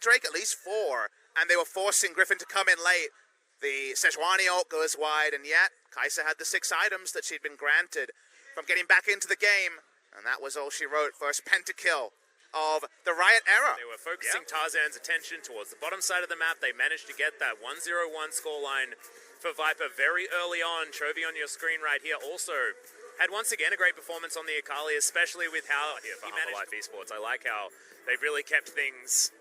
Drake, at least 4, and they were forcing Griffin to come in late. The Sejuani ult goes wide, and yet Kai'Sa had the 6 items that she'd been granted from getting back into the game, and that was all she wrote. First pentakill of the Riot era. They were focusing Tarzan's attention towards the bottom side of the map. They managed to get that 1-0-1 scoreline for Viper very early on. Chovy on your screen right here also had once again a great performance on the Akali, especially with how he managed HLE Esports. I like how they've really kept things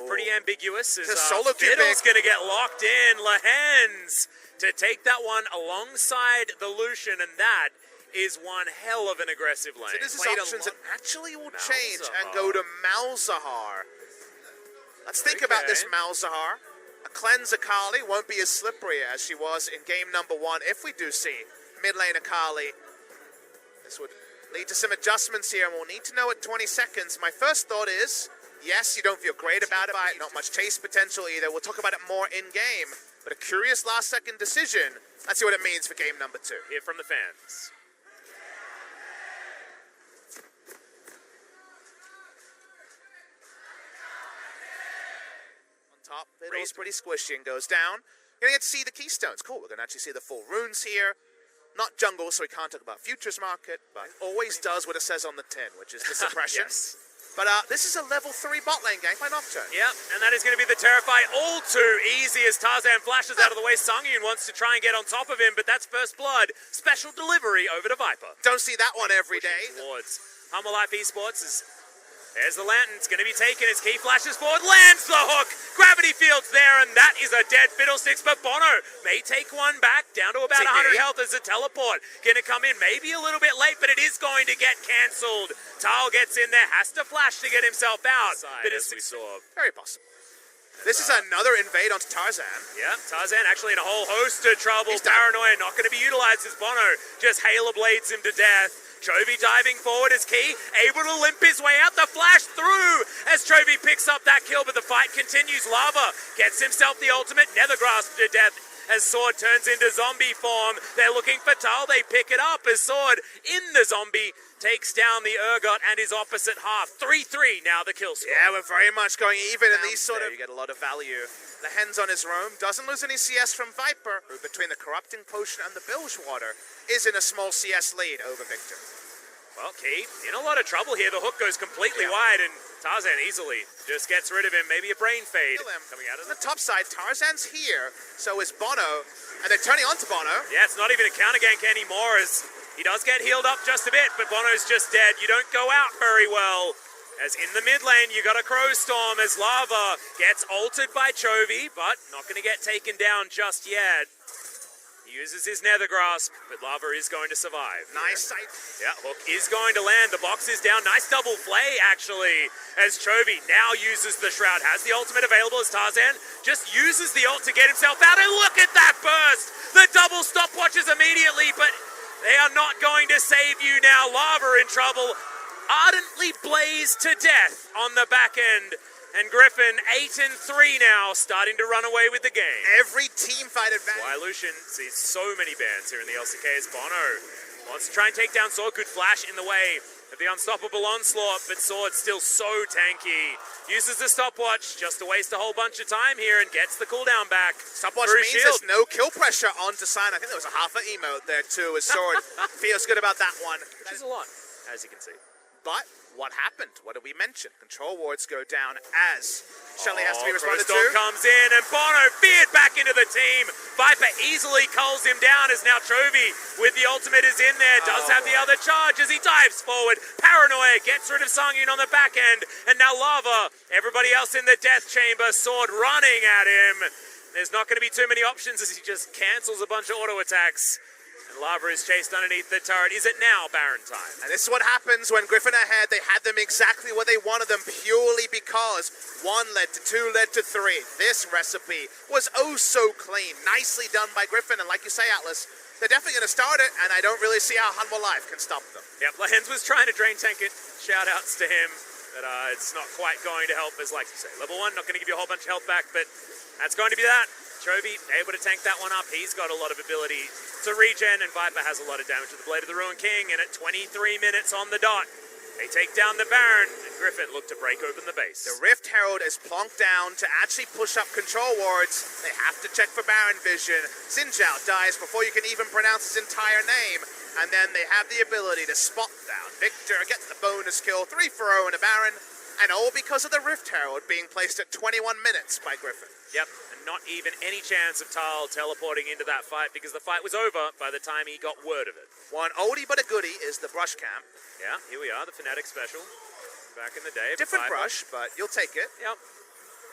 pretty ambiguous. As Fiddle's going to get locked in. Lehens to take that one alongside the Lucian, and that is one hell of an aggressive lane. So this is options that actually will change and go to Malzahar. Let's think about this Malzahar. A cleanse Akali won't be as slippery as she was in game number 1. If we do see mid lane Akali, this would lead to some adjustments here, and we'll need to know at 20 seconds. My first thought is, yes, you don't feel great about it, not much chase potential either. We'll talk about it more in-game, but a curious last-second decision. Let's see what it means for game number 2. Hear from the fans. Top, Fiddle's pretty squishy and goes down. Gonna get to see the keystones. Cool, we're gonna actually see the full runes here. Not jungle, so we can't talk about futures market, but always does what it says on the tin, which is the suppression. Yes. But this is a level 3 bot lane gang by Nocturne. Yep, and that is going to be the Terrify all too easy as Tarzan flashes out of the way. Songyun wants to try and get on top of him, but that's first blood. Special delivery over to Viper. Don't see that one every day. Towards HLE Esports is... There's the lantern, it's going to be taken as Key flashes forward, lands the hook, gravity fields there, and that is a dead Fiddlesticks, but Bono may take one back, down to about 100 health as a teleport. Going to come in, maybe a little bit late, but it is going to get cancelled. Tal gets in there, has to flash to get himself out. As we saw. Very possible. This is another invade onto Tarzan. Yeah, Tarzan actually in a whole host of trouble. Paranoia not going to be utilized as Bono just Halo blades him to death. Chovy diving forward as Key, able to limp his way out, the flash through as Chovy picks up that kill, but the fight continues. Lava gets himself the ultimate, Nether Grasp to death as Sword turns into zombie form. They're looking for Tal, they pick it up as Sword in the zombie takes down the Urgot and his opposite half. 3-3 now the kill score. Yeah, we're very much going even in these sort of... You get a lot of value. The Hens on his roam, doesn't lose any CS from Viper, who between the Corrupting Potion and the Bilgewater is in a small CS lead over Victor. Well, Key in a lot of trouble here. The hook goes completely wide and Tarzan easily just gets rid of him. Maybe a brain fade coming out of the top side. Tarzan's here, so is Bono, and they're turning onto Bono. Yeah, it's not even a counter gank anymore as he does get healed up just a bit, but Bono's just dead. You don't go out very well. As in the mid lane, you got a Crow Storm as Lava gets ulted by Chovy, but not going to get taken down just yet. He uses his Nether Grasp, but Lava is going to survive. Nice sight. Yeah, hook is going to land. The box is down. Nice double flay, actually, as Chovy now uses the Shroud. Has the ultimate available as Tarzan just uses the ult to get himself out. And look at that burst! The double stopwatches immediately, but they are not going to save you now. Lava in trouble. Ardently blazed to death on the back end. And Griffin, 8-3 now, starting to run away with the game. Every team fight advantage. Why Lucian sees so many bans here in the LCK as Bono wants to try and take down Sword. Good flash in the way of the unstoppable onslaught, but Sword still so tanky. Uses the stopwatch just to waste a whole bunch of time here and gets the cooldown back. Stopwatch means there's no kill pressure onto Sign. I think there was a half an emote there too as Sword feels good about that one. Which is a lot, as you can see. But what happened? What did we mention? Control wards go down as HLE has to be responded to. Comes in and Bono veered back into the team. Viper easily culls him down as now Chovy with the ultimate is in there. Does have the other charge as he dives forward. Paranoia gets rid of Songyun on the back end. And now Lava, everybody else in the death chamber. Sword running at him. There's not going to be too many options as he just cancels a bunch of auto attacks. And Lava is chased underneath the turret. Is it now Baron time? And this is what happens when Griffin are ahead. They had them exactly where they wanted them purely because 1 led to 2, led to 3. This recipe was oh so clean. Nicely done by Griffin. And like you say, Atlas, they're definitely going to start it, and I don't really see how HLE Live can stop them. Yep, Lehens was trying to drain tank it. Shout-outs to him. But it's not quite going to help as, like you say, level 1, not going to give you a whole bunch of health back, but that's going to be that. Chovy able to tank that one up. He's got a lot of ability to regen, and Viper has a lot of damage to the Blade of the Ruined King, and at 23 minutes on the dot, They take down the Baron, and Griffin look to break open the base. The Rift Herald is plonked down to actually push up control wards. They have to check for Baron vision. Xin Zhao dies before you can even pronounce his entire name. And then they have the ability to spot down Victor, get the bonus kill, 3 for 0 and a Baron. And all because of the Rift Herald being placed at 21 minutes by Griffin. Yep, and not even any chance of Tal teleporting into that fight because the fight was over by the time he got word of it. One oldie but a goodie is the brush camp. Yeah, here we are, the Fnatic special. Back in the day. Different brush, but you'll take it. Yep.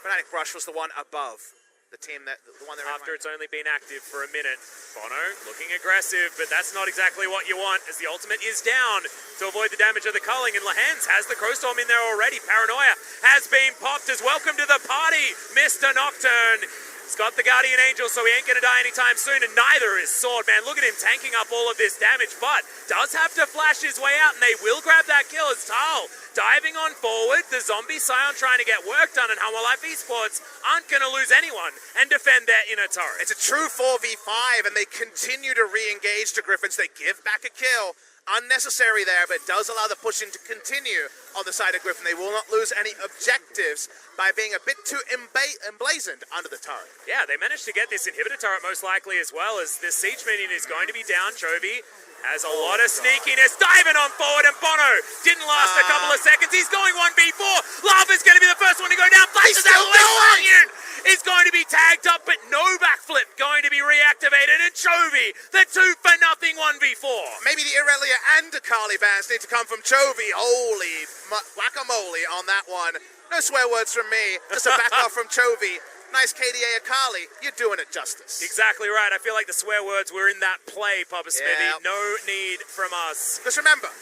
Fnatic brush was the one above the team the one that after it's only been active for a minute. Bono looking aggressive, but that's not exactly what you want as the ultimate is down to avoid the damage of the culling, and Lahans has the Crowstorm in there already. Paranoia has been popped as welcome to the party, Mr. Nocturne. He's got the Guardian Angel, so he ain't going to die anytime soon, and neither is Sword. Man, look at him tanking up all of this damage, but does have to flash his way out, and they will grab that kill as Tal diving on forward. The Zombie Scion trying to get work done, and LoL Esports aren't going to lose anyone and defend their inner turret. It's a true 4v5, and they continue to re-engage the Griffins. They give back a kill. Unnecessary there, but it does allow the pushing to continue on the side of Griffin. They will not lose any objectives by being a bit too emblazoned under the turret. Yeah, they managed to get this inhibitor turret most likely as well, as this siege minion is going to be down. Chovy has a lot of sneakiness, diving on forward, and Bono didn't last a couple of seconds. He's going 1v4. Lava's going to be the first one to go down. Flashes out the way. Is going to be tagged up, but no backflip going to be reactivated. And Chovy, the 2-for-0 1v4. Maybe the Irelia and Akali bans need to come from Chovy. Holy guacamole on that one. No swear words from me, just a back off from Chovy. Nice KDA Akali, you're doing it justice. Exactly right. I feel like the swear words were in that play, Papa Smithy. Yeah. No need from us. Because remember,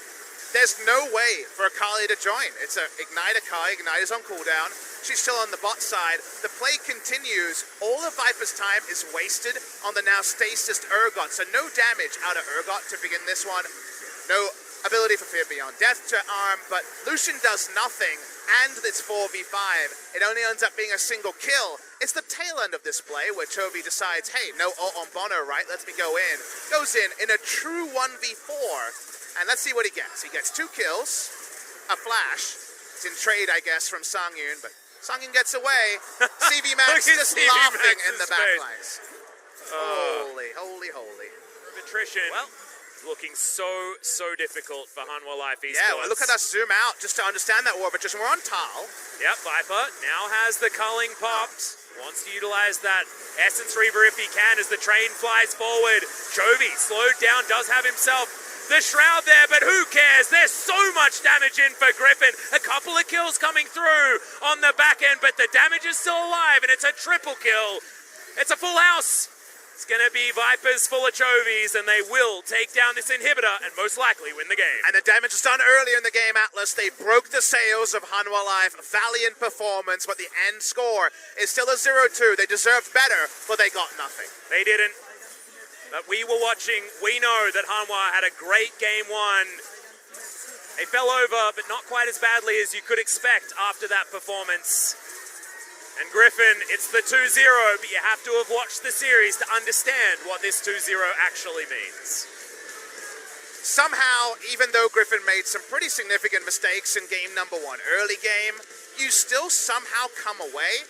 there's no way for Akali to join. It's a Ignite Akali. Ignite is on cooldown. She's still on the bot side. The play continues. All of Viper's time is wasted on the now stasis Urgot. So no damage out of Urgot to begin this one. No ability for Fear Beyond Death to arm, but Lucian does nothing, and it's 4v5. It only ends up being a single kill. It's the tail end of this play where Chovy decides, hey, no ult on Bono, right? Let me go in. Goes in a true 1v4, and let's see what he gets. He gets 2 kills, a flash. It's in trade, I guess, from Sangyun, but Sangyun gets away. CV Max just CV laughing Max's in the backlines. Holy, holy, holy. Attrition. Well, looking so difficult for Hanwha Life Esports. Yeah, well, look at us zoom out just to understand that war, but just we're on Tal. Yep, Viper now has the culling popped. Wants to utilize that Essence Reaver if he can as the train flies forward. Chovy slowed down, does have himself the Shroud there, but who cares? There's so much damage in for Griffin. A couple of kills coming through on the back end, but the damage is still alive, and it's a triple kill. It's a full house. It's going to be Vipers full of Chovies, and they will take down this inhibitor and most likely win the game. And the damage was done earlier in the game, Atlas. They broke the sails of Hanwha Life. Valiant performance, but the end score is still a 0-2. They deserved better, but they got nothing. They didn't. But we were watching. We know that Hanwha had a great game 1. They fell over, but not quite as badly as you could expect after that performance. And Griffin, it's the 2-0, but you have to have watched the series to understand what this 2-0 actually means. Somehow, even though Griffin made some pretty significant mistakes in game number 1, early game, you still somehow come away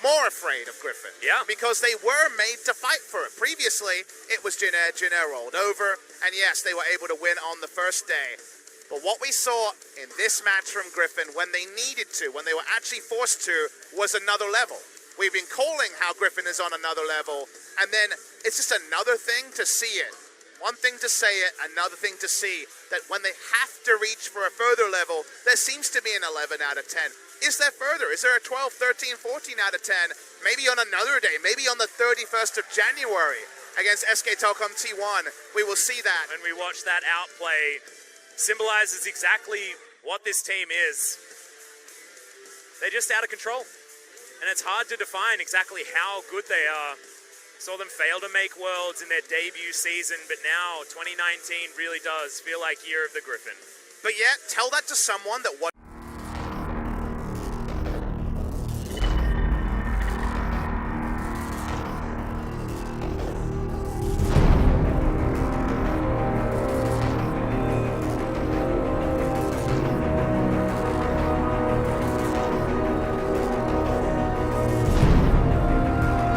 more afraid of Griffin. Yeah. Because they were made to fight for it. Previously, it was Jin Air rolled over, and yes, they were able to win on the first day. But what we saw in this match from Griffin, when they needed to, when they were actually forced to, was another level. We've been calling how Griffin is on another level, and then it's just another thing to see it. One thing to say it, another thing to see that when they have to reach for a further level, there seems to be an 11 out of 10. Is there further? Is there a 12, 13, 14 out of 10? Maybe on another day, maybe on the 31st of January against SK Telkom T1. We will see that. When we watch that outplay, symbolizes exactly what this team is. They're just out of control. And it's hard to define exactly how good they are. Saw them fail to make Worlds in their debut season, but now 2019 really does feel like year of the Griffin. But yet, tell that to someone that